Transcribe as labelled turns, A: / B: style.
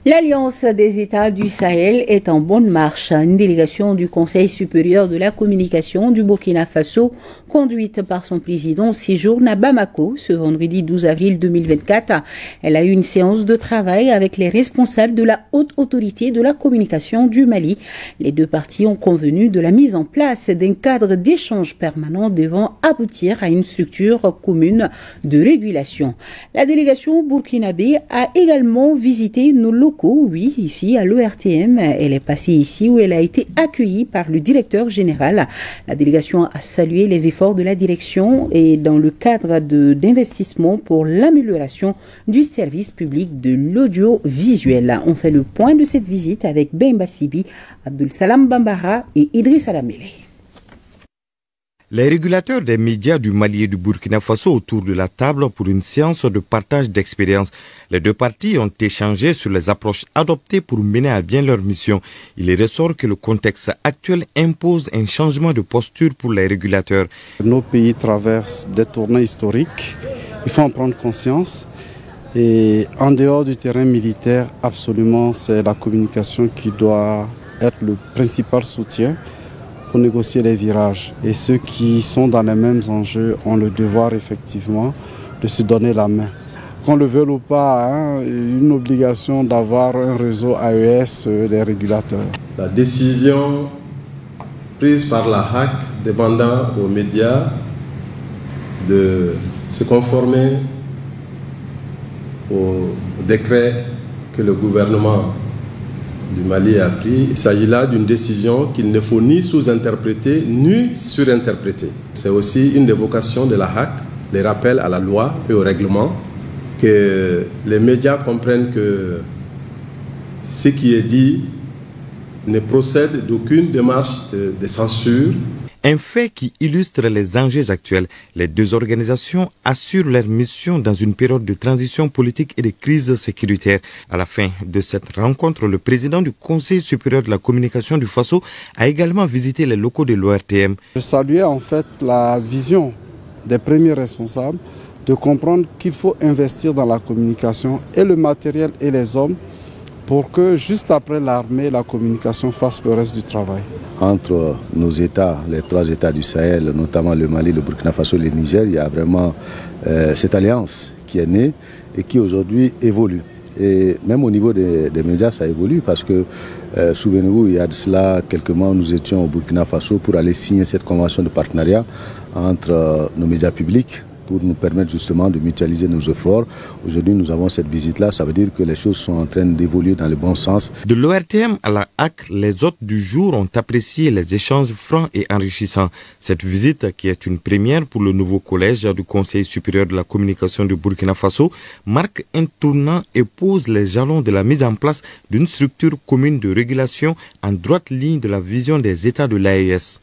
A: L'Alliance des États du Sahel est en bonne marche. Une délégation du Conseil supérieur de la communication du Burkina Faso, conduite par son président, séjourne à Bamako ce vendredi 12 avril 2024. Elle a eu une séance de travail avec les responsables de la haute autorité de la communication du Mali. Les deux parties ont convenu de la mise en place d'un cadre d'échange permanent devant aboutir à une structure commune de régulation. La délégation burkinabé a également visité nos locaux, oui, ici à l'ORTM. Elle est passée ici où elle a été accueillie par le directeur général. La délégation a salué les efforts de la direction et dans le cadre d'investissement pour l'amélioration du service public de l'audiovisuel. On fait le point de cette visite avec Bemba Sibi, Abdul Salam Bambara et Idriss Alamele.
B: Les régulateurs des médias du Mali et du Burkina Faso autour de la table pour une séance de partage d'expériences. Les deux parties ont échangé sur les approches adoptées pour mener à bien leur mission. Il ressort que le contexte actuel impose un changement de posture pour les régulateurs.
C: Nos pays traversent des tournants historiques. Il faut en prendre conscience. Et en dehors du terrain militaire, absolument, c'est la communication qui doit être le principal soutien pour négocier les virages. Et ceux qui sont dans les mêmes enjeux ont le devoir effectivement de se donner la main. Qu'on le veuille ou pas, une obligation d'avoir un réseau AES des régulateurs.
D: La décision prise par la HAC demandant aux médias de se conformer au décret que le gouvernement du Mali a pris. Il s'agit là d'une décision qu'il ne faut ni sous-interpréter ni surinterpréter. C'est aussi une des vocations de la HAC, les rappels à la loi et au règlement, que les médias comprennent que ce qui est dit ne procède d'aucune démarche de censure.
B: Un fait qui illustre les enjeux actuels. Les deux organisations assurent leur mission dans une période de transition politique et de crise sécuritaire. À la fin de cette rencontre, le président du Conseil supérieur de la communication du Faso a également visité les locaux de l'ORTM.
C: Je saluais en fait la vision des premiers responsables de comprendre qu'il faut investir dans la communication et le matériel et les hommes pour que juste après l'armée, la communication fasse le reste du travail.
E: Entre nos États, les trois États du Sahel, notamment le Mali, le Burkina Faso et le Niger, il y a vraiment cette alliance qui est née et qui aujourd'hui évolue. Et même au niveau des médias, ça évolue parce que, souvenez-vous, il y a de cela quelques mois, nous étions au Burkina Faso pour aller signer cette convention de partenariat entre nos médias publics, pour nous permettre justement de mutualiser nos efforts. Aujourd'hui, nous avons cette visite-là. Ça veut dire que les choses sont en train d'évoluer dans le bon sens.
B: De l'ORTM à la HAC, les hôtes du jour ont apprécié les échanges francs et enrichissants. Cette visite, qui est une première pour le nouveau collège du Conseil supérieur de la communication du Burkina Faso, marque un tournant et pose les jalons de la mise en place d'une structure commune de régulation en droite ligne de la vision des États de l'AES.